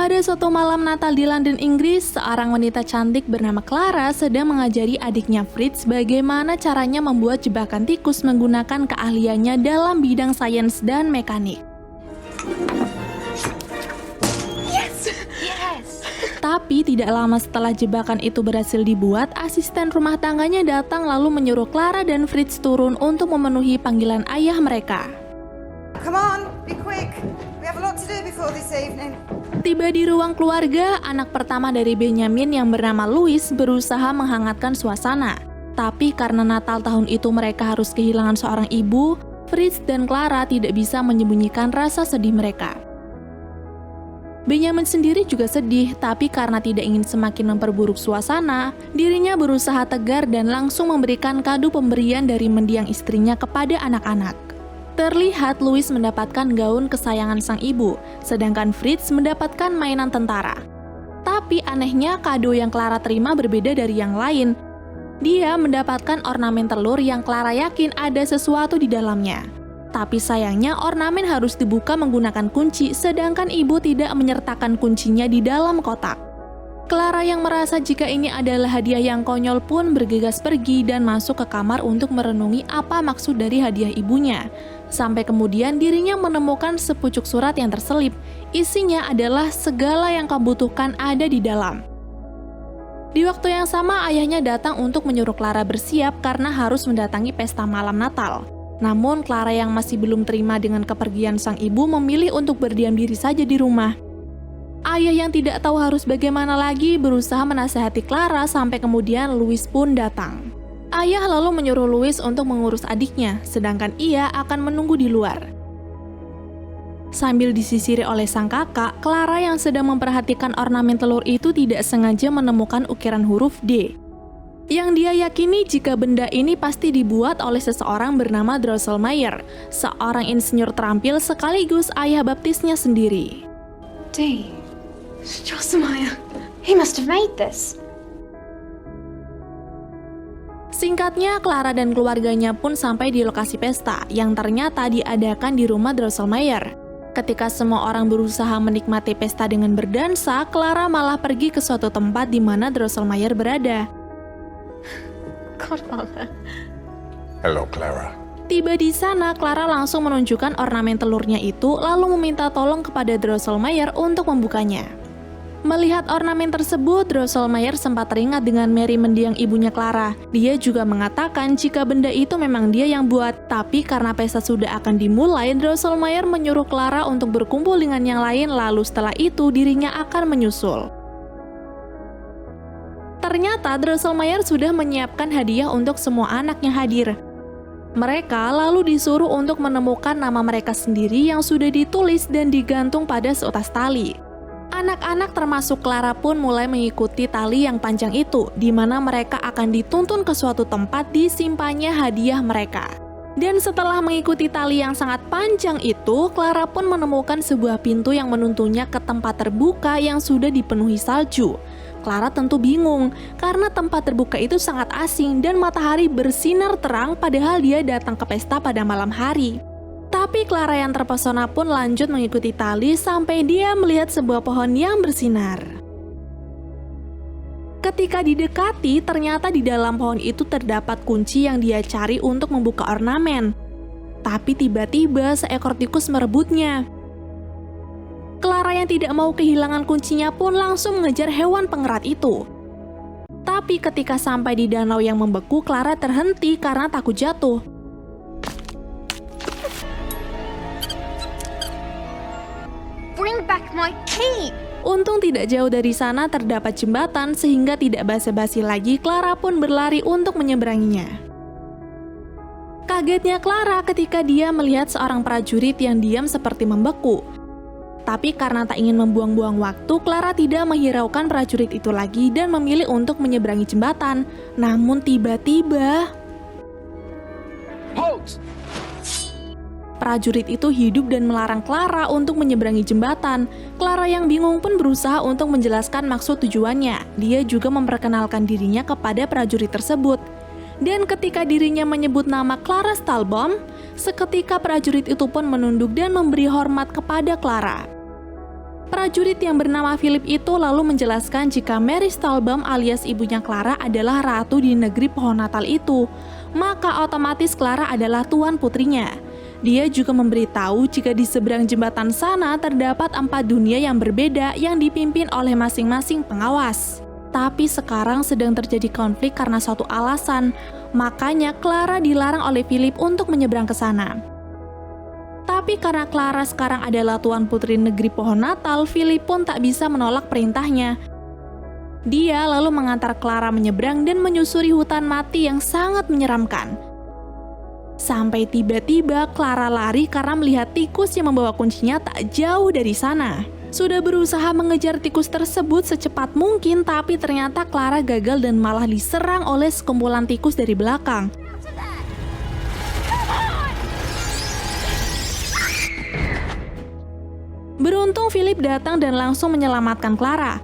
Pada suatu malam Natal di London, Inggris, seorang wanita cantik bernama Clara sedang mengajari adiknya Fritz bagaimana caranya membuat jebakan tikus menggunakan keahliannya dalam bidang sains dan mekanik. Yes. Tapi tidak lama setelah jebakan itu berhasil dibuat, asisten rumah tangganya datang lalu menyuruh Clara dan Fritz turun untuk memenuhi panggilan ayah mereka. Come on, be quick. We have a lot to do before this evening. Tiba di ruang keluarga, anak pertama dari Benjamin yang bernama Louis berusaha menghangatkan suasana. Tapi karena Natal tahun itu mereka harus kehilangan seorang ibu, Fritz dan Clara tidak bisa menyembunyikan rasa sedih mereka. Benjamin sendiri juga sedih, tapi karena tidak ingin semakin memperburuk suasana, dirinya berusaha tegar dan langsung memberikan kado pemberian dari mendiang istrinya kepada anak-anak. Terlihat Louis mendapatkan gaun kesayangan sang ibu, sedangkan Fritz mendapatkan mainan tentara. Tapi anehnya kado yang Clara terima berbeda dari yang lain. Dia mendapatkan ornamen telur yang Clara yakin ada sesuatu di dalamnya. Tapi sayangnya ornamen harus dibuka menggunakan kunci, sedangkan ibu tidak menyertakan kuncinya di dalam kotak. Clara yang merasa jika ini adalah hadiah yang konyol pun bergegas pergi dan masuk ke kamar untuk merenungi apa maksud dari hadiah ibunya. Sampai kemudian dirinya menemukan sepucuk surat yang terselip. Isinya adalah segala yang kau butuhkan ada di dalam. Di waktu yang sama ayahnya datang untuk menyuruh Clara bersiap karena harus mendatangi pesta malam Natal. Namun Clara yang masih belum terima dengan kepergian sang ibu memilih untuk berdiam diri saja di rumah. Ayah yang tidak tahu harus bagaimana lagi berusaha menasihati Clara sampai kemudian Louis pun datang. Ayah lalu menyuruh Louis untuk mengurus adiknya, sedangkan ia akan menunggu di luar. Sambil disisiri oleh sang kakak, Clara yang sedang memperhatikan ornamen telur itu tidak sengaja menemukan ukiran huruf D. Yang dia yakini jika benda ini pasti dibuat oleh seseorang bernama Drosselmeyer, seorang insinyur terampil sekaligus ayah baptisnya sendiri. D. Drosselmeyer. He must have made this. Singkatnya, Clara dan keluarganya pun sampai di lokasi pesta yang ternyata diadakan di rumah Drosselmeyer. Ketika semua orang berusaha menikmati pesta dengan berdansa, Clara malah pergi ke suatu tempat di mana Drosselmeyer berada. Godfather. Hello, Clara. Tiba di sana, Clara langsung menunjukkan ornamen telurnya itu lalu meminta tolong kepada Drosselmeyer untuk membukanya. Melihat ornamen tersebut, Drosselmeyer sempat teringat dengan Mary mendiang ibunya Clara. Dia juga mengatakan jika benda itu memang dia yang buat, tapi karena pesta sudah akan dimulai, Drosselmeyer menyuruh Clara untuk berkumpul dengan yang lain, lalu setelah itu dirinya akan menyusul. Ternyata Drosselmeyer sudah menyiapkan hadiah untuk semua anak yang hadir. Mereka lalu disuruh untuk menemukan nama mereka sendiri yang sudah ditulis dan digantung pada seutas tali. Anak-anak termasuk Clara pun mulai mengikuti tali yang panjang itu, di mana mereka akan dituntun ke suatu tempat disimpannya hadiah mereka. Dan setelah mengikuti tali yang sangat panjang itu, Clara pun menemukan sebuah pintu yang menuntunnya ke tempat terbuka yang sudah dipenuhi salju. Clara tentu bingung, karena tempat terbuka itu sangat asing dan matahari bersinar terang padahal dia datang ke pesta pada malam hari. Tapi Clara yang terpesona pun lanjut mengikuti tali sampai dia melihat sebuah pohon yang bersinar. Ketika didekati, ternyata di dalam pohon itu terdapat kunci yang dia cari untuk membuka ornamen. Tapi tiba-tiba seekor tikus merebutnya. Clara yang tidak mau kehilangan kuncinya pun langsung mengejar hewan pengerat itu. Tapi ketika sampai di danau yang membeku, Clara terhenti karena takut jatuh. Bring back my key. Untung tidak jauh dari sana terdapat jembatan sehingga tidak basa-basi lagi, Clara pun berlari untuk menyeberanginya. Kagetnya Clara ketika dia melihat seorang prajurit yang diam seperti membeku. Tapi karena tak ingin membuang-buang waktu, Clara tidak menghiraukan prajurit itu lagi dan memilih untuk menyeberangi jembatan. Namun tiba-tiba prajurit itu hidup dan melarang Clara untuk menyeberangi jembatan. Clara yang bingung pun berusaha untuk menjelaskan maksud tujuannya. Dia juga memperkenalkan dirinya kepada prajurit tersebut. Dan ketika dirinya menyebut nama Clara Stahlbaum, seketika prajurit itu pun menunduk dan memberi hormat kepada Clara. Prajurit yang bernama Philip itu lalu menjelaskan jika Mary Stolbaum alias ibunya Clara adalah ratu di negeri pohon Natal itu, maka otomatis Clara adalah tuan putrinya. Dia juga memberitahu jika di seberang jembatan sana terdapat 4 dunia yang berbeda yang dipimpin oleh masing-masing pengawas. Tapi sekarang sedang terjadi konflik karena suatu alasan, makanya Clara dilarang oleh Philip untuk menyeberang ke sana. Tapi karena Clara sekarang adalah tuan putri negeri pohon Natal, Philip pun tak bisa menolak perintahnya. Dia lalu mengantar Clara menyeberang dan menyusuri hutan mati yang sangat menyeramkan. Sampai tiba-tiba Clara lari karena melihat tikus yang membawa kuncinya tak jauh dari sana. Sudah berusaha mengejar tikus tersebut secepat mungkin, tapi ternyata Clara gagal dan malah diserang oleh sekumpulan tikus dari belakang. Beruntung Philip datang dan langsung menyelamatkan Clara.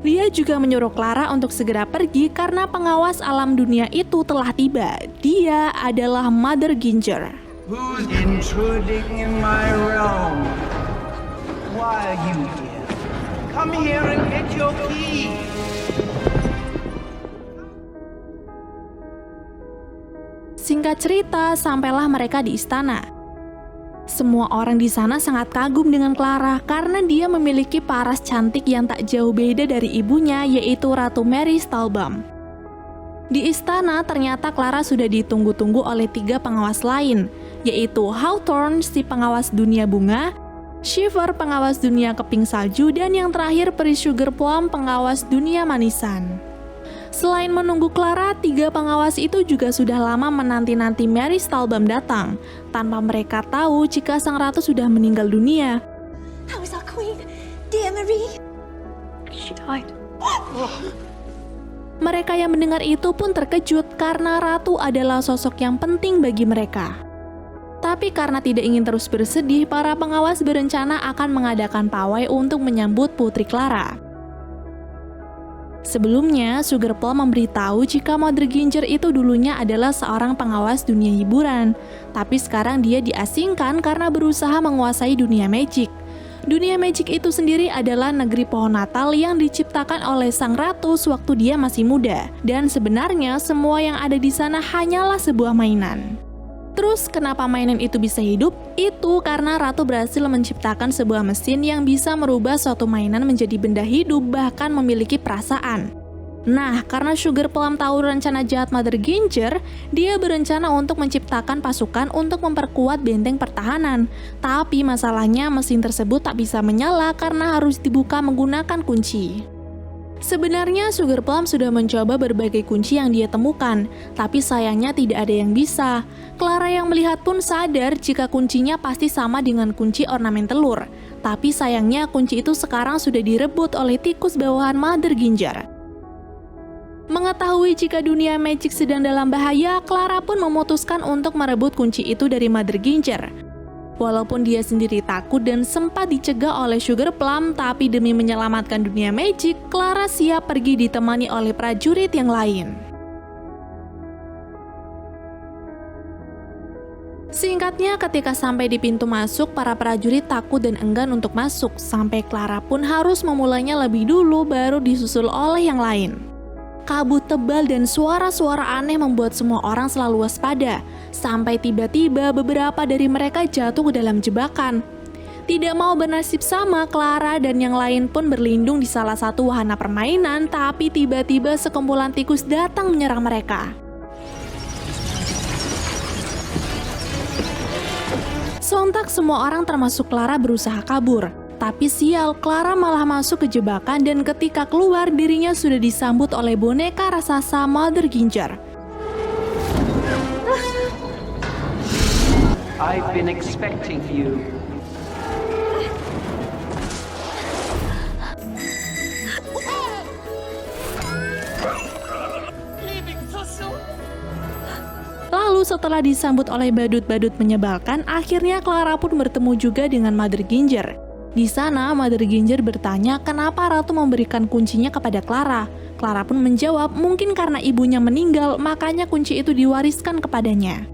Dia juga menyuruh Clara untuk segera pergi karena pengawas alam dunia itu telah tiba. Dia adalah Mother Ginger. Who's intruding in my realm? Why are you here? Come here and get your key. Singkat cerita, sampailah mereka di istana. Semua orang di sana sangat kagum dengan Clara karena dia memiliki paras cantik yang tak jauh beda dari ibunya, yaitu Ratu Mary Stolbaum. Di istana ternyata Clara sudah ditunggu-tunggu oleh 3 pengawas lain, yaitu Hawthorne si pengawas dunia bunga, Shiver pengawas dunia keping salju, dan yang terakhir Peri Sugarplum pengawas dunia manisan. Selain menunggu Clara, 3 pengawas itu juga sudah lama menanti-nanti Mary Stolbaum datang, tanpa mereka tahu jika sang ratu sudah meninggal dunia. How is our queen? Dear Marie. She died. Mereka yang mendengar itu pun terkejut karena ratu adalah sosok yang penting bagi mereka. Tapi karena tidak ingin terus bersedih, para pengawas berencana akan mengadakan pawai untuk menyambut putri Clara. Sebelumnya, Sugarplum memberitahu jika Mother Ginger itu dulunya adalah seorang pengawas dunia hiburan, tapi sekarang dia diasingkan karena berusaha menguasai dunia magic. Dunia magic itu sendiri adalah negeri pohon Natal yang diciptakan oleh sang ratu sewaktu dia masih muda, dan sebenarnya semua yang ada di sana hanyalah sebuah mainan. Terus kenapa mainan itu bisa hidup? Itu karena ratu berhasil menciptakan sebuah mesin yang bisa merubah suatu mainan menjadi benda hidup, bahkan memiliki perasaan. Nah, karena Sugarplum tahu rencana jahat Mother Ginger, dia berencana untuk menciptakan pasukan untuk memperkuat benteng pertahanan. Tapi masalahnya mesin tersebut tak bisa menyala karena harus dibuka menggunakan kunci. Sebenarnya Sugarplum sudah mencoba berbagai kunci yang dia temukan, tapi sayangnya tidak ada yang bisa. Clara yang melihat pun sadar jika kuncinya pasti sama dengan kunci ornamen telur. Tapi sayangnya kunci itu sekarang sudah direbut oleh tikus bawahan Mother Ginger. Mengetahui jika dunia magic sedang dalam bahaya, Clara pun memutuskan untuk merebut kunci itu dari Mother Ginger. Walaupun dia sendiri takut dan sempat dicegah oleh Sugarplum, tapi demi menyelamatkan dunia magic, Clara siap pergi ditemani oleh prajurit yang lain. Singkatnya, ketika sampai di pintu masuk, para prajurit takut dan enggan untuk masuk, sampai Clara pun harus memulainya lebih dulu baru disusul oleh yang lain. Kabut tebal dan suara-suara aneh membuat semua orang selalu waspada, sampai tiba-tiba beberapa dari mereka jatuh ke dalam jebakan. Tidak mau bernasib sama, Clara dan yang lain pun berlindung di salah satu wahana permainan, tapi tiba-tiba sekumpulan tikus datang menyerang mereka. Sontak semua orang termasuk Clara berusaha kabur. Tapi sial, Clara malah masuk ke jebakan dan ketika keluar dirinya sudah disambut oleh boneka raksasa Mother Ginger. I've been expecting you. Lalu setelah disambut oleh badut-badut menyebalkan, akhirnya Clara pun bertemu juga dengan Mother Ginger. Di sana, Mother Ginger bertanya kenapa ratu memberikan kuncinya kepada Clara. Clara pun menjawab mungkin karena ibunya meninggal, makanya kunci itu diwariskan kepadanya.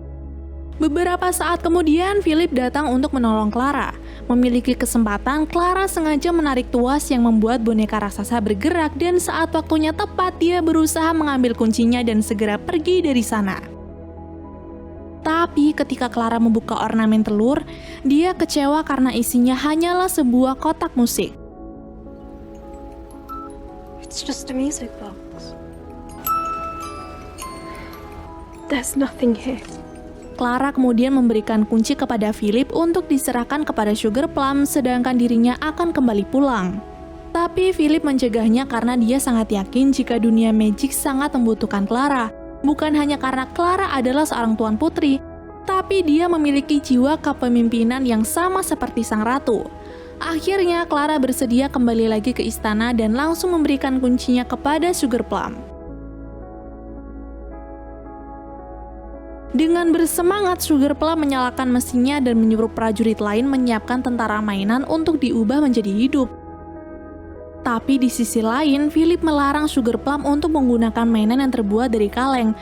Beberapa saat kemudian, Philip datang untuk menolong Clara. Memiliki kesempatan, Clara sengaja menarik tuas yang membuat boneka raksasa bergerak dan saat waktunya tepat, dia berusaha mengambil kuncinya dan segera pergi dari sana. Tapi ketika Clara membuka ornamen telur, dia kecewa karena isinya hanyalah sebuah kotak musik. It's just a music box. There's nothing here. Clara kemudian memberikan kunci kepada Philip untuk diserahkan kepada Sugar Plum, sedangkan dirinya akan kembali pulang. Tapi Philip mencegahnya karena dia sangat yakin jika dunia magic sangat membutuhkan Clara. Bukan hanya karena Clara adalah seorang tuan putri, tapi dia memiliki jiwa kepemimpinan yang sama seperti sang ratu. Akhirnya Clara bersedia kembali lagi ke istana dan langsung memberikan kuncinya kepada Sugar Plum. Dengan bersemangat, Sugar Plum menyalakan mesinnya dan menyuruh prajurit lain menyiapkan tentara mainan untuk diubah menjadi hidup. Tapi di sisi lain, Philip melarang Sugar Plum untuk menggunakan mainan yang terbuat dari kaleng.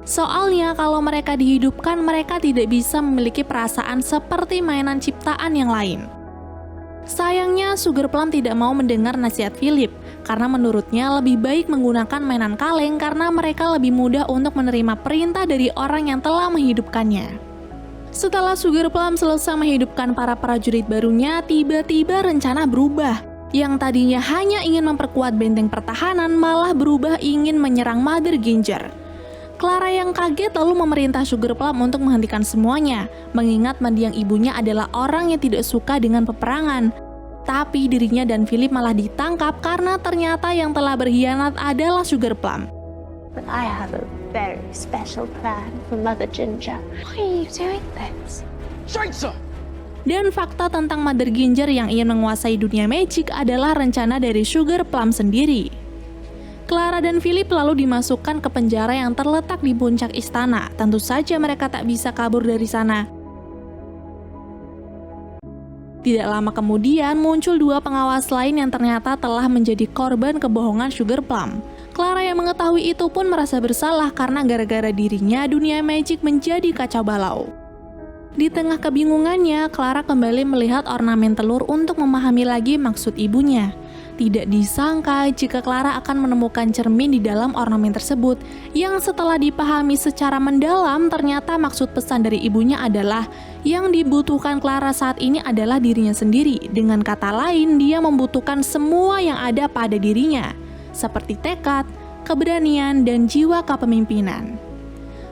Soalnya kalau mereka dihidupkan, mereka tidak bisa memiliki perasaan seperti mainan ciptaan yang lain. Sayangnya, Sugar Plum tidak mau mendengar nasihat Philip, karena menurutnya lebih baik menggunakan mainan kaleng karena mereka lebih mudah untuk menerima perintah dari orang yang telah menghidupkannya. Setelah Sugar Plum selesai menghidupkan para prajurit barunya, tiba-tiba rencana berubah. Yang tadinya hanya ingin memperkuat benteng pertahanan, malah berubah ingin menyerang Mother Ginger. Clara yang kaget lalu memerintah Sugar Plum untuk menghentikan semuanya, mengingat mendiang ibunya adalah orang yang tidak suka dengan peperangan. Tapi dirinya dan Philip malah ditangkap karena ternyata yang telah berkhianat adalah Sugar Plum. But I have a very special plan for Mother Ginger. Why are you doing this? Dan fakta tentang Mother Ginger yang ingin menguasai dunia magic adalah rencana dari Sugar Plum sendiri. Clara dan Philip lalu dimasukkan ke penjara yang terletak di puncak istana. Tentu saja mereka tak bisa kabur dari sana. Tidak lama kemudian muncul dua pengawas lain yang ternyata telah menjadi korban kebohongan Sugar Plum. Clara yang mengetahui itu pun merasa bersalah karena gara-gara dirinya dunia magic menjadi kacau balau. Di tengah kebingungannya, Clara kembali melihat ornamen telur untuk memahami lagi maksud ibunya. Tidak disangka jika Clara akan menemukan cermin di dalam ornamen tersebut, yang setelah dipahami secara mendalam ternyata maksud pesan dari ibunya adalah yang dibutuhkan Clara saat ini adalah dirinya sendiri. Dengan kata lain, dia membutuhkan semua yang ada pada dirinya, seperti tekad, keberanian, dan jiwa kepemimpinan.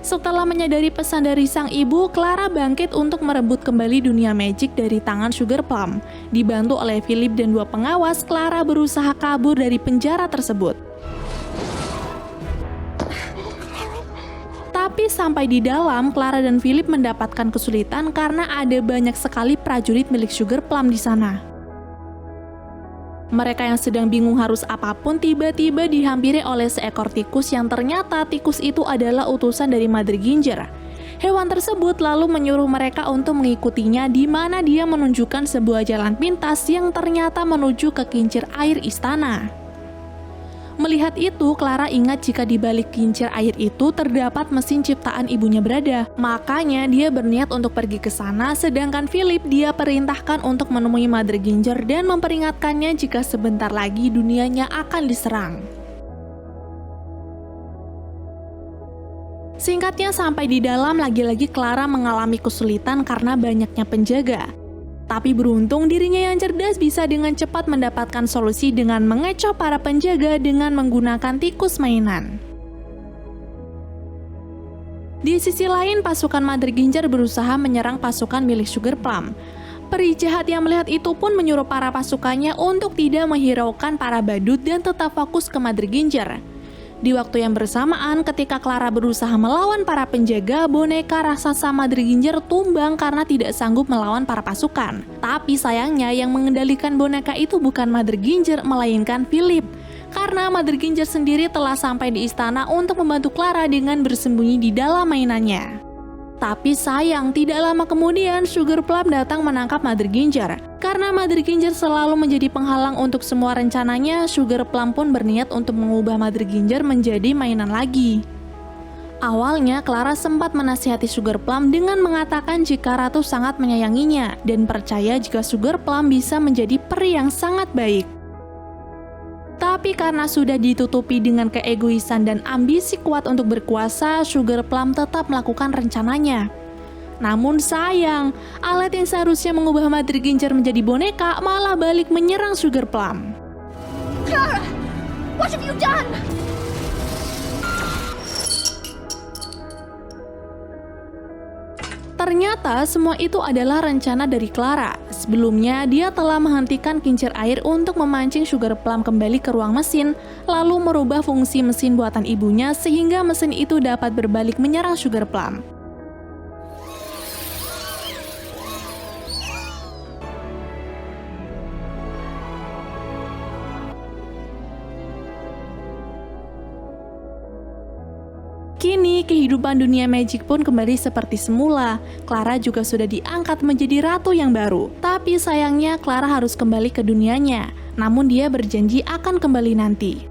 Setelah menyadari pesan dari sang ibu, Clara bangkit untuk merebut kembali dunia magic dari tangan Sugar Plum. Dibantu oleh Philip dan dua pengawas, Clara berusaha kabur dari penjara tersebut. Tapi sampai di dalam, Clara dan Philip mendapatkan kesulitan karena ada banyak sekali prajurit milik Sugar Plum di sana. Mereka yang sedang bingung harus apapun tiba-tiba dihampiri oleh seekor tikus yang ternyata tikus itu adalah utusan dari Mother Ginger. Hewan tersebut lalu menyuruh mereka untuk mengikutinya di mana dia menunjukkan sebuah jalan pintas yang ternyata menuju ke kincir air istana. Melihat itu, Clara ingat jika di balik kincir air itu terdapat mesin ciptaan ibunya berada. Makanya dia berniat untuk pergi ke sana, sedangkan Philip dia perintahkan untuk menemui Mother Ginger dan memperingatkannya jika sebentar lagi dunianya akan diserang. Singkatnya, sampai di dalam lagi-lagi Clara mengalami kesulitan karena banyaknya penjaga. Tapi beruntung dirinya yang cerdas bisa dengan cepat mendapatkan solusi dengan mengecoh para penjaga dengan menggunakan tikus mainan. Di sisi lain, pasukan Mother Ginger berusaha menyerang pasukan milik Sugar Plum. Peri jahat yang melihat itu pun menyuruh para pasukannya untuk tidak menghiraukan para badut dan tetap fokus ke Mother Ginger. Di waktu yang bersamaan, ketika Clara berusaha melawan para penjaga, boneka raksasa Mother Ginger tumbang karena tidak sanggup melawan para pasukan. Tapi sayangnya yang mengendalikan boneka itu bukan Mother Ginger, melainkan Philip. Karena Mother Ginger sendiri telah sampai di istana untuk membantu Clara dengan bersembunyi di dalam mainannya. Tapi sayang, tidak lama kemudian Sugar Plum datang menangkap Mother Ginger. Karena Mother Ginger selalu menjadi penghalang untuk semua rencananya, Sugar Plum pun berniat untuk mengubah Mother Ginger menjadi mainan lagi. Awalnya, Clara sempat menasihati Sugar Plum dengan mengatakan jika Ratu sangat menyayanginya dan percaya jika Sugar Plum bisa menjadi peri yang sangat baik. Tapi karena sudah ditutupi dengan keegoisan dan ambisi kuat untuk berkuasa, Sugar Plum tetap melakukan rencananya. Namun sayang, alat yang seharusnya mengubah Mother Ginger menjadi boneka malah balik menyerang Sugar Plum. Clara, what have you done? Ternyata semua itu adalah rencana dari Clara. Sebelumnya, dia telah menghentikan kincir air untuk memancing Sugar Plum kembali ke ruang mesin, lalu merubah fungsi mesin buatan ibunya sehingga mesin itu dapat berbalik menyerang Sugar Plum. Kini, kehidupan dunia magic pun kembali seperti semula. Clara juga sudah diangkat menjadi ratu yang baru. Tapi sayangnya Clara harus kembali ke dunianya. Namun dia berjanji akan kembali nanti.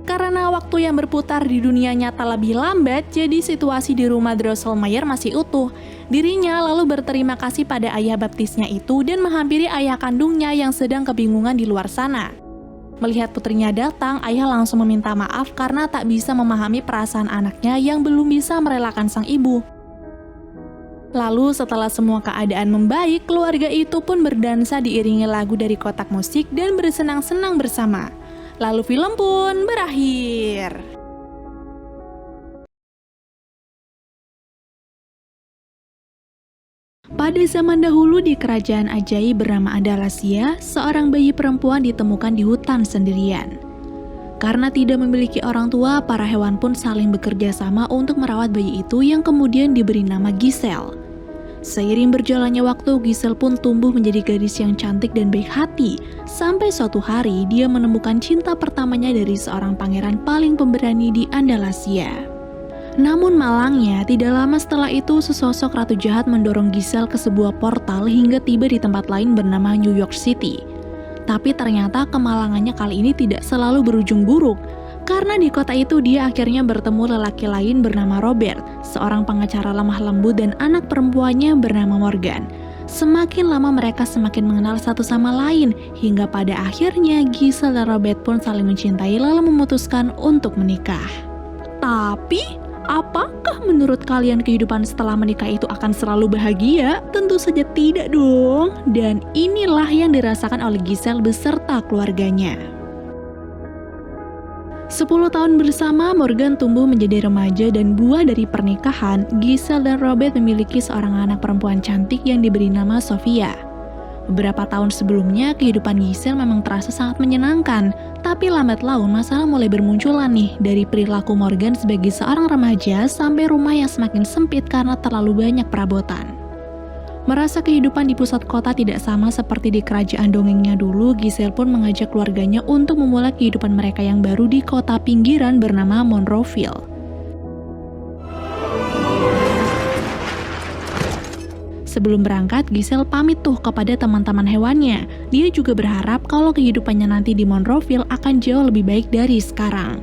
Karena waktu yang berputar di dunia nyata lebih lambat, jadi situasi di rumah Drosselmeyer masih utuh. Dirinya lalu berterima kasih pada ayah baptisnya itu dan menghampiri ayah kandungnya yang sedang kebingungan di luar sana. Melihat putrinya datang, ayah langsung meminta maaf karena tak bisa memahami perasaan anaknya yang belum bisa merelakan sang ibu. Lalu setelah semua keadaan membaik, keluarga itu pun berdansa diiringi lagu dari kotak musik dan bersenang-senang bersama. Lalu film pun berakhir. Pada zaman dahulu di kerajaan ajaib bernama Andalasia, seorang bayi perempuan ditemukan di hutan sendirian. Karena tidak memiliki orang tua, para hewan pun saling bekerja sama untuk merawat bayi itu yang kemudian diberi nama Giselle. Seiring berjalannya waktu, Giselle pun tumbuh menjadi gadis yang cantik dan baik hati. Sampai suatu hari, dia menemukan cinta pertamanya dari seorang pangeran paling pemberani di Andalasia. Namun malangnya, tidak lama setelah itu sesosok ratu jahat mendorong Giselle ke sebuah portal hingga tiba di tempat lain bernama New York City. Tapi ternyata kemalangannya kali ini tidak selalu berujung buruk. Karena di kota itu dia akhirnya bertemu lelaki lain bernama Robert, seorang pengacara lemah lembut dan anak perempuannya bernama Morgan. Semakin lama mereka semakin mengenal satu sama lain, hingga pada akhirnya Giselle dan Robert pun saling mencintai lalu memutuskan untuk menikah. Tapi, apakah menurut kalian kehidupan setelah menikah itu akan selalu bahagia? Tentu saja tidak dong. Dan inilah yang dirasakan oleh Giselle beserta keluarganya. 10 tahun bersama, Morgan tumbuh menjadi remaja dan buah dari pernikahan, Giselle dan Robert memiliki seorang anak perempuan cantik yang diberi nama Sophia. Beberapa tahun sebelumnya, kehidupan Giselle memang terasa sangat menyenangkan, tapi lambat laun masalah mulai bermunculan nih, dari perilaku Morgan sebagai seorang remaja sampai rumah yang semakin sempit karena terlalu banyak perabotan. Merasa kehidupan di pusat kota tidak sama seperti di kerajaan dongengnya dulu, Giselle pun mengajak keluarganya untuk memulai kehidupan mereka yang baru di kota pinggiran bernama Monroeville. Sebelum berangkat, Giselle pamit tuh kepada teman-teman hewannya. Dia juga berharap kalau kehidupannya nanti di Monroeville akan jauh lebih baik dari sekarang.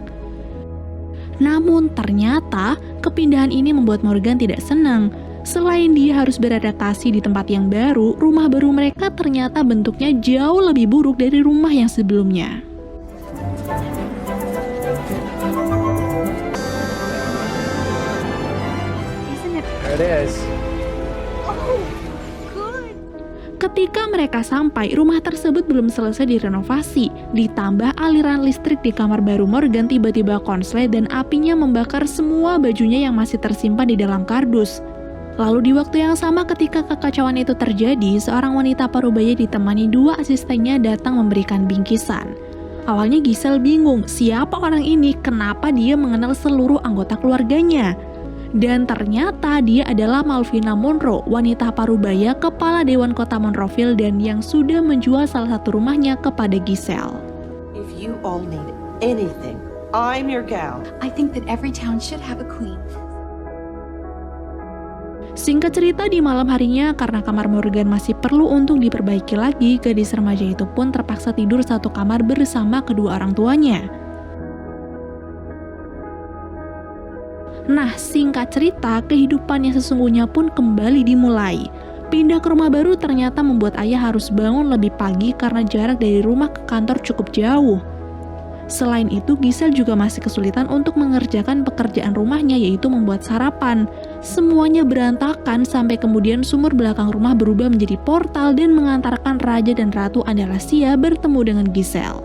Namun ternyata kepindahan ini membuat Morgan tidak senang. Selain dia harus beradaptasi di tempat yang baru, rumah baru mereka ternyata bentuknya jauh lebih buruk dari rumah yang sebelumnya. There it is. Ketika mereka sampai, rumah tersebut belum selesai direnovasi. Ditambah aliran listrik di kamar baru Morgan tiba-tiba konslet dan apinya membakar semua bajunya yang masih tersimpan di dalam kardus. Lalu di waktu yang sama ketika kekacauan itu terjadi, seorang wanita parubaya ditemani 2 asistennya datang memberikan bingkisan. Awalnya Giselle bingung, siapa orang ini, kenapa dia mengenal seluruh anggota keluarganya? Dan ternyata dia adalah Malvina Monroe, wanita parubaya kepala Dewan Kota Monroeville dan yang sudah menjual salah satu rumahnya kepada Giselle. If you all need anything, I'm your gal. I think that every town should have a queen. Singkat cerita, di malam harinya karena kamar Morgan masih perlu untuk diperbaiki lagi, gadis remaja itu pun terpaksa tidur satu kamar bersama kedua orang tuanya. Nah, singkat cerita, kehidupannya sesungguhnya pun kembali dimulai. Pindah ke rumah baru ternyata membuat ayah harus bangun lebih pagi karena jarak dari rumah ke kantor cukup jauh. Selain itu, Giselle juga masih kesulitan untuk mengerjakan pekerjaan rumahnya, yaitu membuat sarapan. Semuanya berantakan sampai kemudian sumur belakang rumah berubah menjadi portal dan mengantarkan Raja dan Ratu Andalasia bertemu dengan Giselle.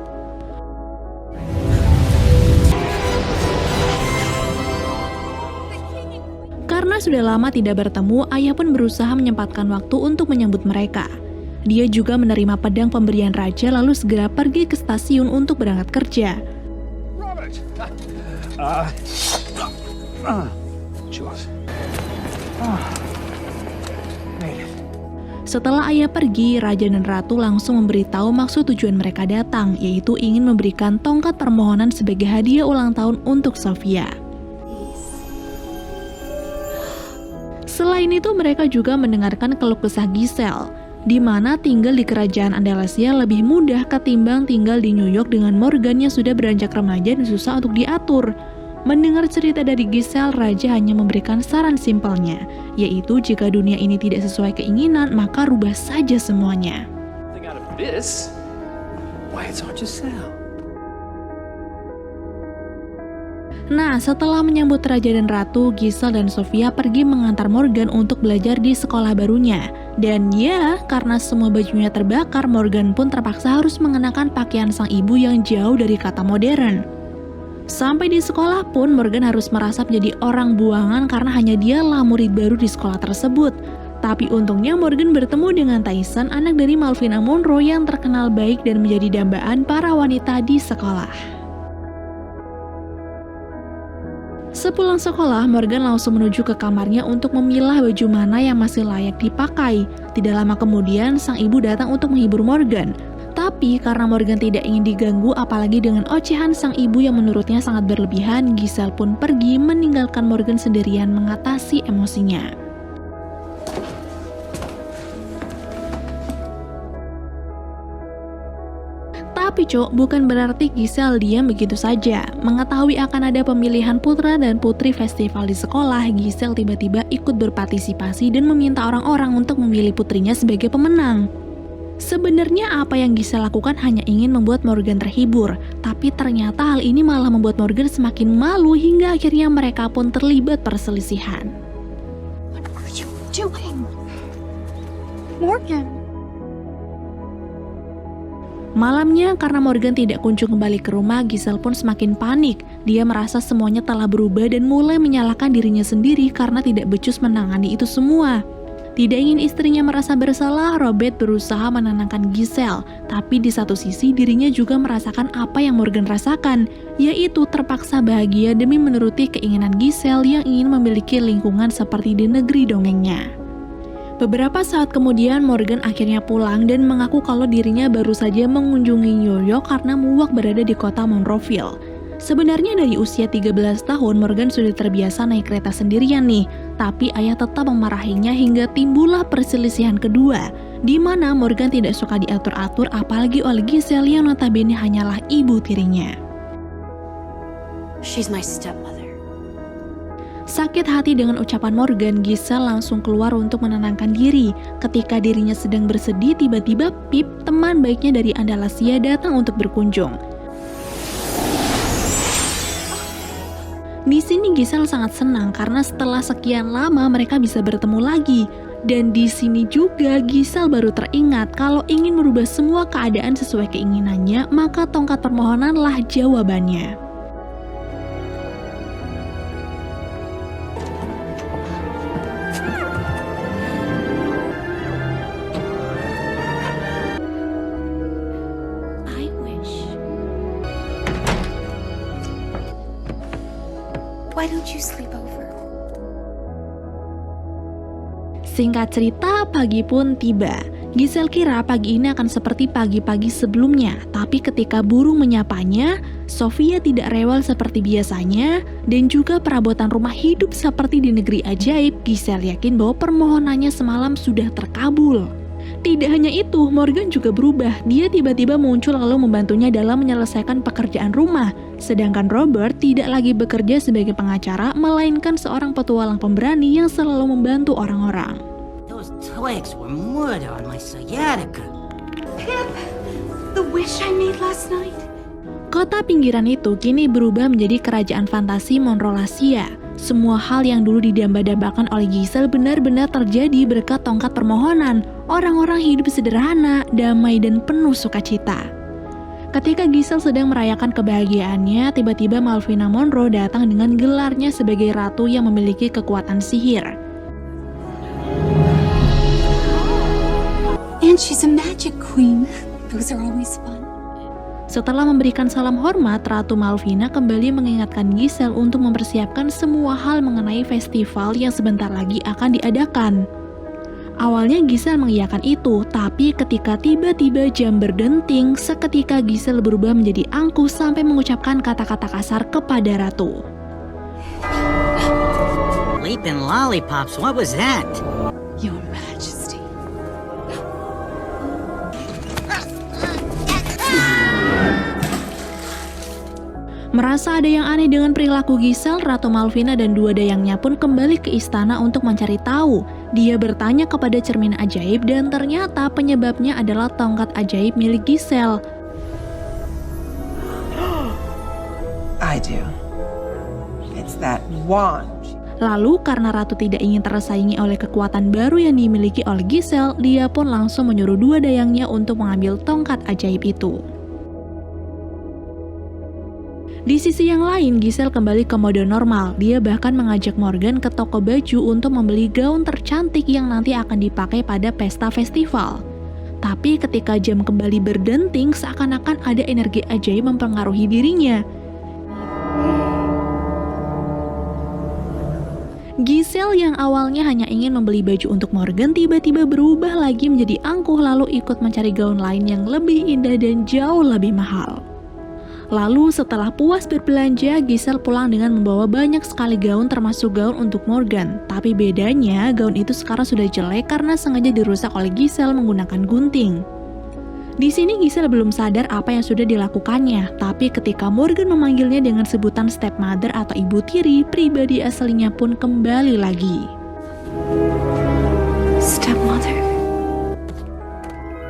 Karena sudah lama tidak bertemu, ayah pun berusaha menyempatkan waktu untuk menyambut mereka. Dia juga menerima pedang pemberian raja lalu segera pergi ke stasiun untuk berangkat kerja. Robert! Jules. Made it. Setelah ayah pergi, Raja dan Ratu langsung memberitahu maksud tujuan mereka datang, yaitu ingin memberikan tongkat permohonan sebagai hadiah ulang tahun untuk Sofia. Selain itu, mereka juga mendengarkan keluh kesah Giselle, di mana tinggal di kerajaan Andalasia lebih mudah ketimbang tinggal di New York dengan Morgan yang sudah beranjak remaja dan susah untuk diatur. Mendengar cerita dari Giselle, Raja hanya memberikan saran simpelnya, yaitu jika dunia ini tidak sesuai keinginan, maka rubah saja semuanya. Out of this, why it's hard to sell. Nah, setelah menyambut Raja dan Ratu, Giselle dan Sofia pergi mengantar Morgan untuk belajar di sekolah barunya. Dan ya, karena semua bajunya terbakar, Morgan pun terpaksa harus mengenakan pakaian sang ibu yang jauh dari kata modern. Sampai di sekolah pun, Morgan harus merasa menjadi orang buangan karena hanya dialah murid baru di sekolah tersebut. Tapi untungnya Morgan bertemu dengan Tyson, anak dari Malvina Monroe yang terkenal baik dan menjadi dambaan para wanita di sekolah. Sepulang sekolah, Morgan langsung menuju ke kamarnya untuk memilah baju mana yang masih layak dipakai. Tidak lama kemudian, sang ibu datang untuk menghibur Morgan. Tapi karena Morgan tidak ingin diganggu apalagi dengan ocehan sang ibu yang menurutnya sangat berlebihan, Giselle pun pergi meninggalkan Morgan sendirian mengatasi emosinya. Tapi bukan berarti Giselle diam begitu saja. Mengetahui akan ada pemilihan putra dan putri festival di sekolah, Giselle tiba-tiba ikut berpartisipasi dan meminta orang-orang untuk memilih putrinya sebagai pemenang. Sebenarnya apa yang Giselle lakukan hanya ingin membuat Morgan terhibur, tapi ternyata hal ini malah membuat Morgan semakin malu hingga akhirnya mereka pun terlibat perselisihan. What are you doing? Morgan. Malamnya, karena Morgan tidak kunjung kembali ke rumah, Giselle pun semakin panik. Dia merasa semuanya telah berubah dan mulai menyalahkan dirinya sendiri karena tidak becus menangani itu semua. Tidak ingin istrinya merasa bersalah, Robert berusaha menenangkan Giselle. Tapi di satu sisi dirinya juga merasakan apa yang Morgan rasakan, yaitu terpaksa bahagia demi menuruti keinginan Giselle yang ingin memiliki lingkungan seperti di negeri dongengnya. Beberapa saat kemudian, Morgan akhirnya pulang dan mengaku kalau dirinya baru saja mengunjungi New York karena muak berada di kota Monroeville. Sebenarnya dari usia 13 tahun, Morgan sudah terbiasa naik kereta sendirian nih, tapi ayah tetap memarahinya hingga timbullah perselisihan kedua, di mana Morgan tidak suka diatur-atur apalagi oleh Giselle yang notabene hanyalah ibu tirinya. She's my stepmother. Sakit hati dengan ucapan Morgan, Giselle langsung keluar untuk menenangkan diri. Ketika dirinya sedang bersedih, tiba-tiba Pip, teman baiknya dari Andalasia, datang untuk berkunjung. Di sini Giselle sangat senang karena setelah sekian lama mereka bisa bertemu lagi. Dan di sini juga Giselle baru teringat kalau ingin merubah semua keadaan sesuai keinginannya, maka tongkat permohonanlah jawabannya. Why don't you sleep over? Singkat cerita, pagi pun tiba. Giselle kira pagi ini akan seperti pagi-pagi sebelumnya, tapi ketika burung menyapanya, Sofia tidak rewel seperti biasanya, dan juga perabotan rumah hidup seperti di negeri ajaib. Giselle yakin bahwa permohonannya semalam sudah terkabul. Tidak hanya itu, Morgan juga berubah. Dia tiba-tiba muncul lalu membantunya dalam menyelesaikan pekerjaan rumah. Sedangkan Robert tidak lagi bekerja sebagai pengacara, melainkan seorang petualang pemberani yang selalu membantu orang-orang. Those twigs were murder on my sciatica. Pip, the wish I made last night. Kota pinggiran itu kini berubah menjadi kerajaan fantasi Monrolasia. Semua hal yang dulu didamba-dambakan oleh Giselle benar-benar terjadi berkat tongkat permohonan. Orang-orang hidup sederhana, damai, dan penuh sukacita. Ketika Giselle sedang merayakan kebahagiaannya, tiba-tiba Malvina Monroe datang dengan gelarnya sebagai ratu yang memiliki kekuatan sihir. And she's a magic queen. Those are always fun. Setelah memberikan salam hormat, Ratu Malvina kembali mengingatkan Giselle untuk mempersiapkan semua hal mengenai festival yang sebentar lagi akan diadakan. Awalnya Giselle mengiyakan itu, tapi ketika tiba-tiba jam berdenting, seketika Giselle berubah menjadi angkuh sampai mengucapkan kata-kata kasar kepada Ratu. Leaping lollipops, what was that? Your Majesty. Merasa ada yang aneh dengan perilaku Giselle, Ratu Malvina dan dua dayangnya pun kembali ke istana untuk mencari tahu. Dia bertanya kepada cermin ajaib dan ternyata penyebabnya adalah tongkat ajaib milik Giselle. I do. It's that wand. Lalu karena Ratu tidak ingin tersaingi oleh kekuatan baru yang dimiliki oleh Giselle, dia pun langsung menyuruh dua dayangnya untuk mengambil tongkat ajaib itu. Di sisi yang lain, Giselle kembali ke mode normal. Dia bahkan mengajak Morgan ke toko baju untuk membeli gaun tercantik yang nanti akan dipakai pada pesta festival. Tapi ketika jam kembali berdenting, seakan-akan ada energi ajaib mempengaruhi dirinya. Giselle yang awalnya hanya ingin membeli baju untuk Morgan tiba-tiba berubah lagi menjadi angkuh lalu ikut mencari gaun lain yang lebih indah dan jauh lebih mahal. Lalu setelah puas berbelanja, Giselle pulang dengan membawa banyak sekali gaun termasuk gaun untuk Morgan. Tapi bedanya, gaun itu sekarang sudah jelek karena sengaja dirusak oleh Giselle menggunakan gunting. Di sini Giselle belum sadar apa yang sudah dilakukannya, tapi ketika Morgan memanggilnya dengan sebutan stepmother atau ibu tiri, pribadi aslinya pun kembali lagi. Stepmother.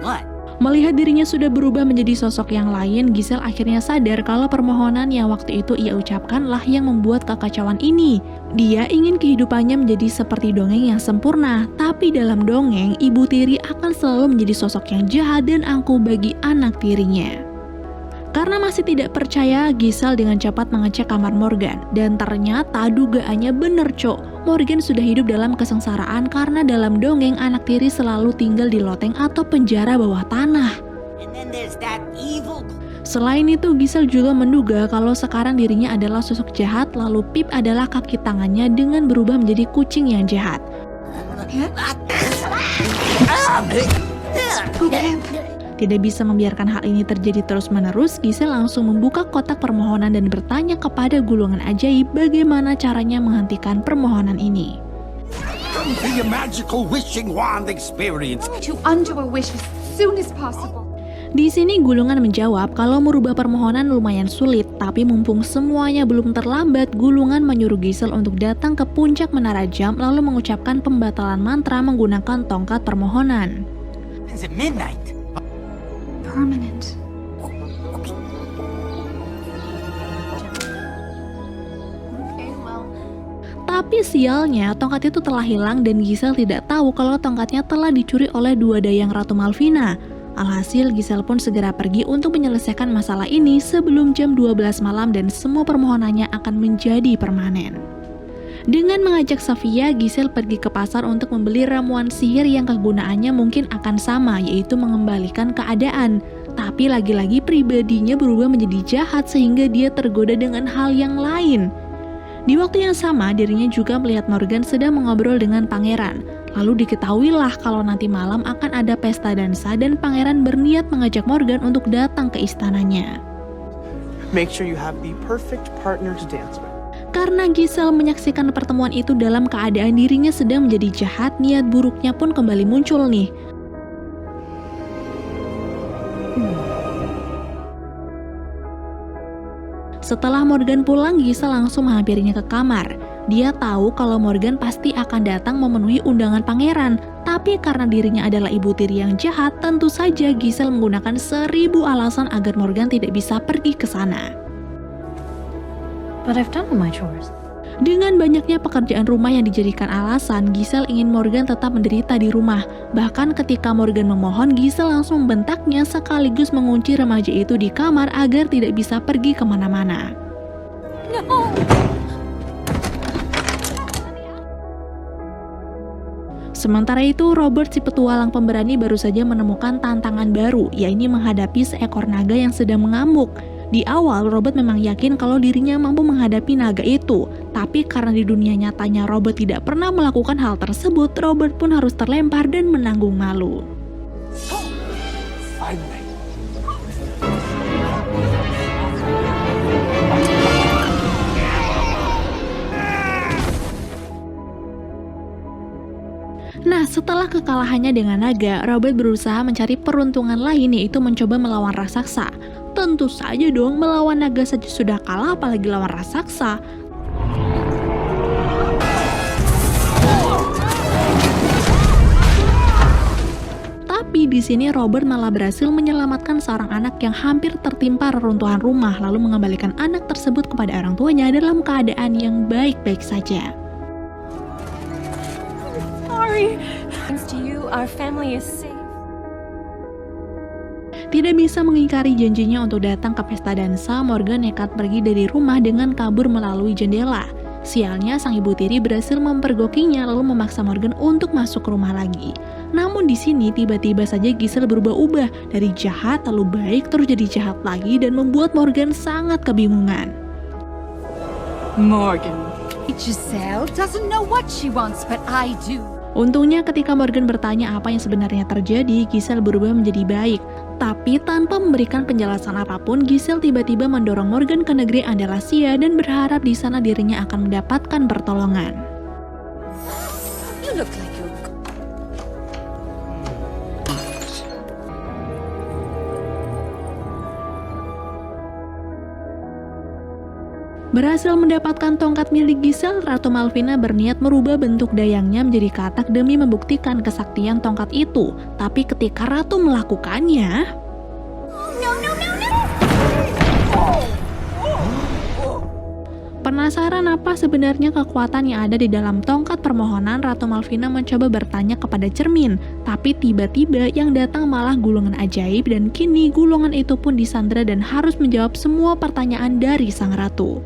What? Melihat dirinya sudah berubah menjadi sosok yang lain, Giselle akhirnya sadar kalau permohonan yang waktu itu ia ucapkanlah yang membuat kekacauan ini. Dia ingin kehidupannya menjadi seperti dongeng yang sempurna, tapi dalam dongeng, ibu tiri akan selalu menjadi sosok yang jahat dan angkuh bagi anak tirinya. Karena masih tidak percaya, Giselle dengan cepat mengecek kamar Morgan, dan ternyata dugaannya bener cok. Morgan sudah hidup dalam kesengsaraan karena dalam dongeng anak tiri selalu tinggal di loteng atau penjara bawah tanah. And then there's that evil. Selain itu, Giselle juga menduga kalau sekarang dirinya adalah sosok jahat, lalu Pip adalah kaki tangannya dengan berubah menjadi kucing yang jahat. Tidak bisa membiarkan hal ini terjadi terus-menerus, Giselle langsung membuka kotak permohonan dan bertanya kepada gulungan ajaib bagaimana caranya menghentikan permohonan ini. Come to your magical wishing wand experience. To undo a wish as soon as possible. Di sini gulungan menjawab kalau merubah permohonan lumayan sulit, tapi mumpung semuanya belum terlambat, gulungan menyuruh Giselle untuk datang ke puncak menara jam lalu mengucapkan pembatalan mantra menggunakan tongkat permohonan. It's at midnight. Permanent. Tapi sialnya, tongkat itu telah hilang dan Giselle tidak tahu kalau tongkatnya telah dicuri oleh dua dayang Ratu Malvina. Alhasil, Giselle pun segera pergi untuk menyelesaikan masalah ini sebelum jam 12 malam dan semua permohonannya akan menjadi permanen. Dengan mengajak Sofia, Giselle pergi ke pasar untuk membeli ramuan sihir yang kegunaannya mungkin akan sama, yaitu mengembalikan keadaan. Tapi lagi-lagi pribadinya berubah menjadi jahat sehingga dia tergoda dengan hal yang lain. Di waktu yang sama, dirinya juga melihat Morgan sedang mengobrol dengan pangeran. Lalu diketahuilah kalau nanti malam akan ada pesta dansa dan pangeran berniat mengajak Morgan untuk datang ke istananya. Make sure you have the perfect partner to dance with. Karena Giselle menyaksikan pertemuan itu dalam keadaan dirinya sedang menjadi jahat, niat buruknya pun kembali muncul nih. Setelah Morgan pulang, Giselle langsung menghampirinya ke kamar. Dia tahu kalau Morgan pasti akan datang memenuhi undangan pangeran, tapi karena dirinya adalah ibu tiri yang jahat, tentu saja Giselle menggunakan 1000 alasan agar Morgan tidak bisa pergi ke sana. But I've done all my chores. Dengan banyaknya pekerjaan rumah yang dijadikan alasan, Giselle ingin Morgan tetap menderita di rumah. Bahkan ketika Morgan memohon, Giselle langsung membentaknya sekaligus mengunci remaja itu di kamar agar tidak bisa pergi kemana-mana. No! Sementara itu, Robert si petualang pemberani baru saja menemukan tantangan baru, yaitu menghadapi seekor naga yang sedang mengamuk. Di awal, Robert memang yakin kalau dirinya mampu menghadapi naga itu. Tapi karena di dunia nyatanya Robert tidak pernah melakukan hal tersebut, Robert pun harus terlempar dan menanggung malu. Finally. Nah, setelah kekalahannya dengan naga, Robert berusaha mencari peruntungan lain, yaitu mencoba melawan raksasa. Tentu saja dong, melawan naga saja sudah kalah, apalagi lawan raksasa. Tapi di sini Robert malah berhasil menyelamatkan seorang anak yang hampir tertimpa reruntuhan rumah, lalu mengembalikan anak tersebut kepada orang tuanya dalam keadaan yang baik-baik saja. Sorry. Thanks to you, our family is safe. Tidak bisa mengingkari janjinya untuk datang ke pesta dansa, Morgan nekat pergi dari rumah dengan kabur melalui jendela. Sialnya, sang ibu tiri berhasil mempergokinya lalu memaksa Morgan untuk masuk ke rumah lagi. Namun di sini tiba-tiba saja Giselle berubah-ubah dari jahat lalu baik terus jadi jahat lagi dan membuat Morgan sangat kebingungan. Morgan. Giselle doesn't know what she wants, but I do. Untungnya ketika Morgan bertanya apa yang sebenarnya terjadi, Giselle berubah menjadi baik. Tapi tanpa memberikan penjelasan apapun, Giselle tiba-tiba mendorong Morgan ke negeri Andalasia dan berharap di sana dirinya akan mendapatkan pertolongan. You look like you're... Berhasil mendapatkan tongkat milik Giselle, Ratu Malvina berniat merubah bentuk dayangnya menjadi katak demi membuktikan kesaktian tongkat itu. Tapi ketika Ratu melakukannya... Penasaran apa sebenarnya kekuatan yang ada di dalam tongkat permohonan, Ratu Malvina mencoba bertanya kepada cermin. Tapi tiba-tiba yang datang malah gulungan ajaib dan kini gulungan itu pun disandra dan harus menjawab semua pertanyaan dari sang ratu.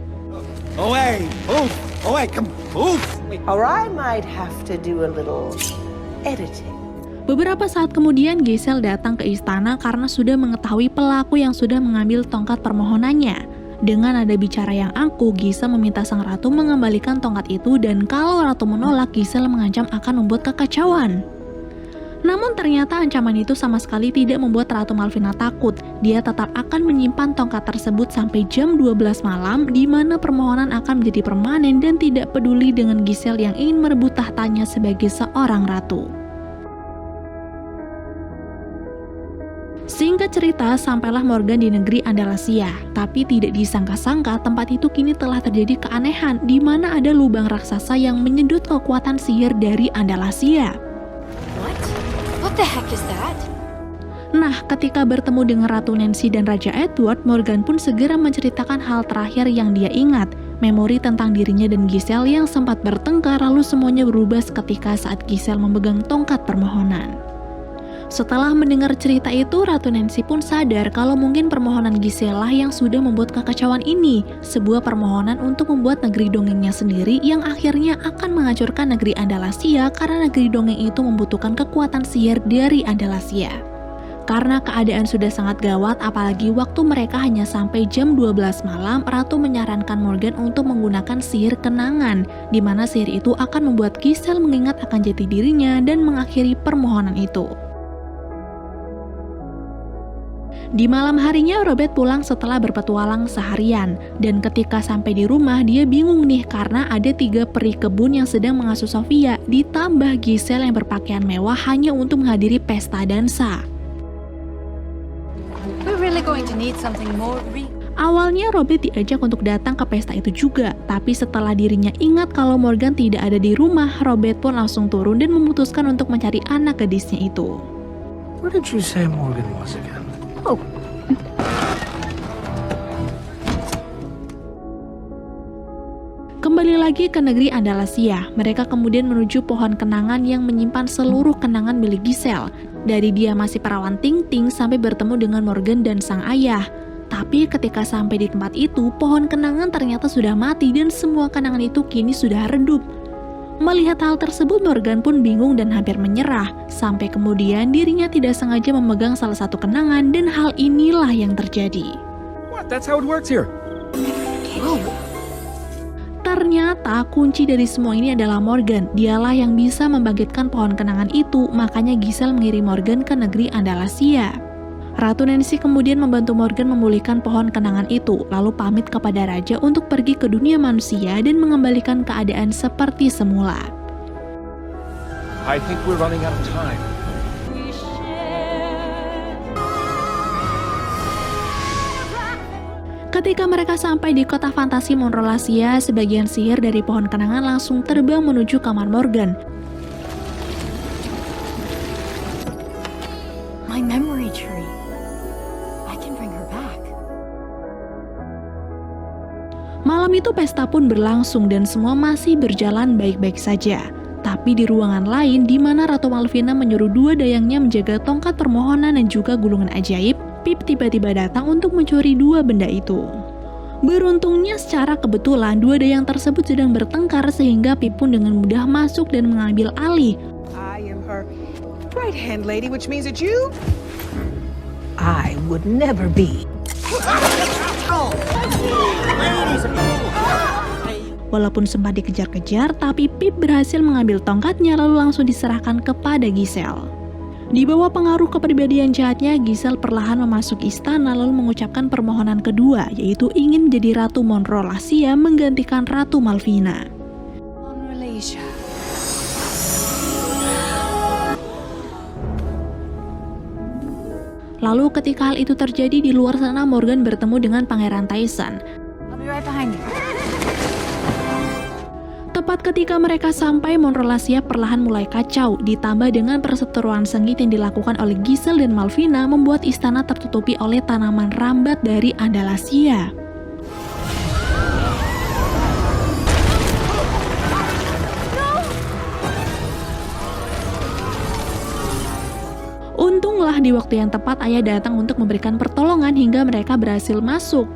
Away! Move! Away! Come! Move! Or I might have to do a little editing. Beberapa saat kemudian Giselle datang ke istana karena sudah mengetahui pelaku yang sudah mengambil tongkat permohonannya. Dengan nada bicara yang angkuh, Giselle meminta sang ratu mengembalikan tongkat itu dan kalau ratu menolak, Giselle mengancam akan membuat kekacauan. Namun ternyata ancaman itu sama sekali tidak membuat Ratu Malvina takut. Dia tetap akan menyimpan tongkat tersebut sampai jam 12 malam di mana permohonan akan menjadi permanen dan tidak peduli dengan Giselle yang ingin merebut tahtanya sebagai seorang ratu. Singkat cerita, sampailah Morgan di negeri Andalasia. Tapi tidak disangka-sangka tempat itu kini telah terjadi keanehan di mana ada lubang raksasa yang menyedot kekuatan sihir dari Andalasia. What the heck is that? Nah, ketika bertemu dengan Ratu Nancy dan Raja Edward, Morgan pun segera menceritakan hal terakhir yang dia ingat, memori tentang dirinya dan Giselle yang sempat bertengkar lalu semuanya berubah seketika saat Giselle memegang tongkat permohonan. Setelah mendengar cerita itu, Ratu Nancy pun sadar kalau mungkin permohonan Giselle lah yang sudah membuat kekacauan ini, sebuah permohonan untuk membuat negeri dongengnya sendiri yang akhirnya akan menghancurkan negeri Andalasia karena negeri dongeng itu membutuhkan kekuatan sihir dari Andalasia. Karena keadaan sudah sangat gawat, apalagi waktu mereka hanya sampai jam 12 malam, Ratu menyarankan Morgan untuk menggunakan sihir kenangan, di mana sihir itu akan membuat Giselle mengingat akan jati dirinya dan mengakhiri permohonan itu. Di malam harinya, Robert pulang setelah berpetualang seharian, dan ketika sampai di rumah dia bingung nih karena ada 3 peri kebun yang sedang mengasuh Sofia, ditambah Giselle yang berpakaian mewah hanya untuk menghadiri pesta dansa. We're really going to need something more Awalnya Robert diajak untuk datang ke pesta itu juga, tapi setelah dirinya ingat kalau Morgan tidak ada di rumah, Robert pun langsung turun dan memutuskan untuk mencari anak gadisnya itu. Where did you say Morgan was again? Oh. Kembali lagi ke negeri Andalasia, mereka kemudian menuju pohon kenangan yang menyimpan seluruh kenangan milik Giselle. Dari dia masih perawan ting-ting sampai bertemu dengan Morgan dan sang ayah. Tapi ketika sampai di tempat itu, pohon kenangan ternyata sudah mati dan semua kenangan itu kini sudah redup. Melihat hal tersebut, Morgan pun bingung dan hampir menyerah. Sampai kemudian dirinya tidak sengaja memegang salah satu kenangan dan hal inilah yang terjadi. What? That's how it works here. Ternyata kunci dari semua ini adalah Morgan. Dialah yang bisa membangkitkan pohon kenangan itu, makanya Giselle mengirim Morgan ke negeri Andalasia. Ratu Nancy kemudian membantu Morgan memulihkan pohon kenangan itu, lalu pamit kepada raja untuk pergi ke dunia manusia dan mengembalikan keadaan seperti semula. I think we're running out of time. Ketika mereka sampai di kota fantasi Monrolasia, sebagian sihir dari pohon kenangan langsung terbang menuju kamar Morgan. My memory tree. I can bring her back. Malam itu pesta pun berlangsung dan semua masih berjalan baik-baik saja. Tapi di ruangan lain di mana Ratu Malvina menyuruh 2 dayangnya menjaga tongkat permohonan dan juga gulungan ajaib, Pip tiba-tiba datang untuk mencuri 2 benda itu. Beruntungnya secara kebetulan 2 dayang tersebut sedang bertengkar sehingga Pip pun dengan mudah masuk dan mengambil alih. I am her right-hand lady, which means that you... I would never be. Walaupun sempat dikejar-kejar, tapi Pip berhasil mengambil tongkatnya lalu langsung diserahkan kepada Giselle. Di bawah pengaruh kepribadian jahatnya, Giselle perlahan memasuki istana lalu mengucapkan permohonan kedua, yaitu ingin menjadi Ratu Monrolasia menggantikan Ratu Malvina. Monrolasia. Lalu ketika hal itu terjadi di luar sana, Morgan bertemu dengan Pangeran Tyson. I'll be right behind you. Tepat ketika mereka sampai, Monrolasia perlahan mulai kacau, ditambah dengan perseteruan sengit yang dilakukan oleh Giselle dan Malvina membuat istana tertutupi oleh tanaman rambat dari Andalasia. Untunglah di waktu yang tepat ayah datang untuk memberikan pertolongan hingga mereka berhasil masuk.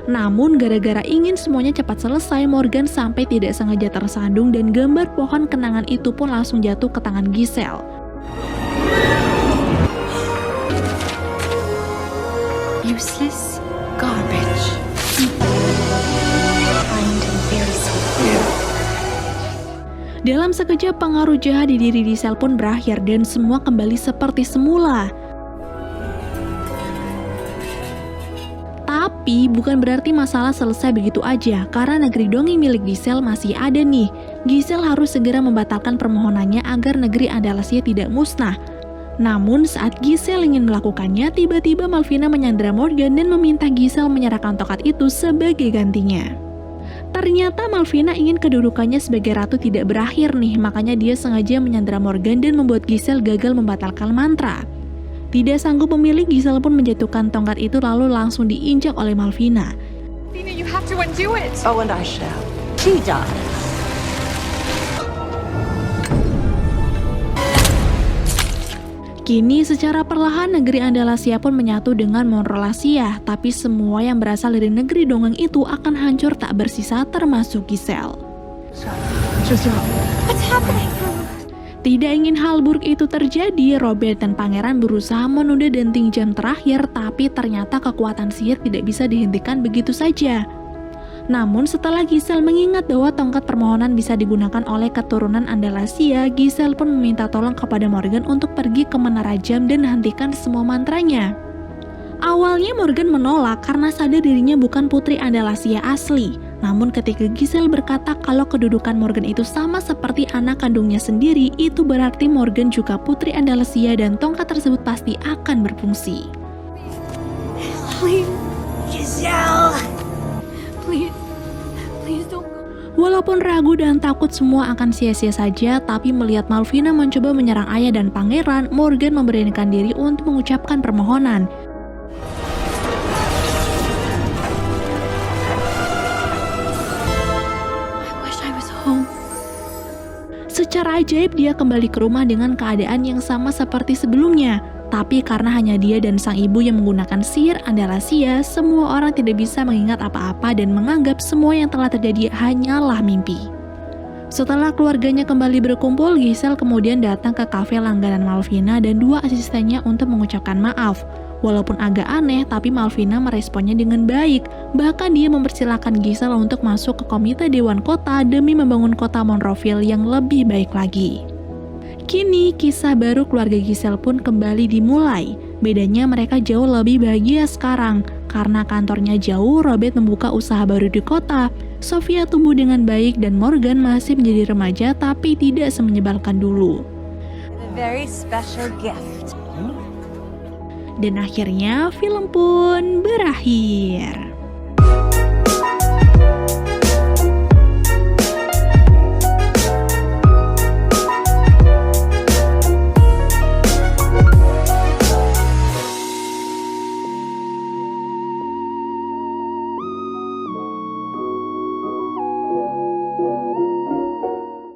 Namun gara-gara ingin semuanya cepat selesai, Morgan sampai tidak sengaja tersandung dan gambar pohon kenangan itu pun langsung jatuh ke tangan Giselle. Useless garbage. Kind and very sweet. Dalam sekejap pengaruh jahat di diri Giselle pun berakhir dan semua kembali seperti semula. Tapi bukan berarti masalah selesai begitu aja, karena negeri dongeng milik Giselle masih ada nih. Giselle harus segera membatalkan permohonannya agar negeri Andalasia tidak musnah. Namun saat Giselle ingin melakukannya, tiba-tiba Malvina menyandera Morgan dan meminta Giselle menyerahkan tongkat itu sebagai gantinya. Ternyata Malvina ingin kedudukannya sebagai ratu tidak berakhir nih, makanya dia sengaja menyandera Morgan dan membuat Giselle gagal membatalkan mantra. Tidak sanggup memilih, Giselle pun menjatuhkan tongkat itu lalu langsung diinjak oleh Malvina. Malvina, you have to undo it. Oh, and I shall. She dies. Kini secara perlahan negeri Andalasia pun menyatu dengan Monrolasia, tapi semua yang berasal dari negeri dongeng itu akan hancur tak bersisa termasuk Giselle. What's happening? Tidak ingin hal buruk itu terjadi, Robert dan pangeran berusaha menunda denting jam terakhir, tapi ternyata kekuatan sihir tidak bisa dihentikan begitu saja. Namun setelah Giselle mengingat bahwa tongkat permohonan bisa digunakan oleh keturunan Andalasia, Giselle pun meminta tolong kepada Morgan untuk pergi ke menara jam dan hentikan semua mantranya. Awalnya Morgan menolak karena sadar dirinya bukan putri Andalasia asli. Namun ketika Giselle berkata kalau kedudukan Morgan itu sama seperti anak kandungnya sendiri, itu berarti Morgan juga putri Andalasia dan tongkat tersebut pasti akan berfungsi. Please, Giselle. Please don't go. Walaupun ragu dan takut semua akan sia-sia saja, tapi melihat Malvina mencoba menyerang ayah dan pangeran, Morgan memberanikan diri untuk mengucapkan permohonan. I wish I was home. Secara ajaib dia kembali ke rumah dengan keadaan yang sama seperti sebelumnya. Tapi karena hanya dia dan sang ibu yang menggunakan sihir Andalasia, semua orang tidak bisa mengingat apa-apa dan menganggap semua yang telah terjadi hanyalah mimpi. Setelah keluarganya kembali berkumpul, Giselle kemudian datang ke kafe langganan Malvina dan dua asistennya untuk mengucapkan maaf. Walaupun agak aneh, tapi Malvina meresponnya dengan baik. Bahkan dia mempersilahkan Giselle untuk masuk ke komite Dewan Kota demi membangun kota Monroville yang lebih baik lagi. Kini, kisah baru keluarga Giselle pun kembali dimulai. Bedanya mereka jauh lebih bahagia sekarang. Karena kantornya jauh, Robert membuka usaha baru di kota. Sofia tumbuh dengan baik dan Morgan masih menjadi remaja tapi tidak semenyebalkan dulu. A very special gift. Dan akhirnya film pun berakhir.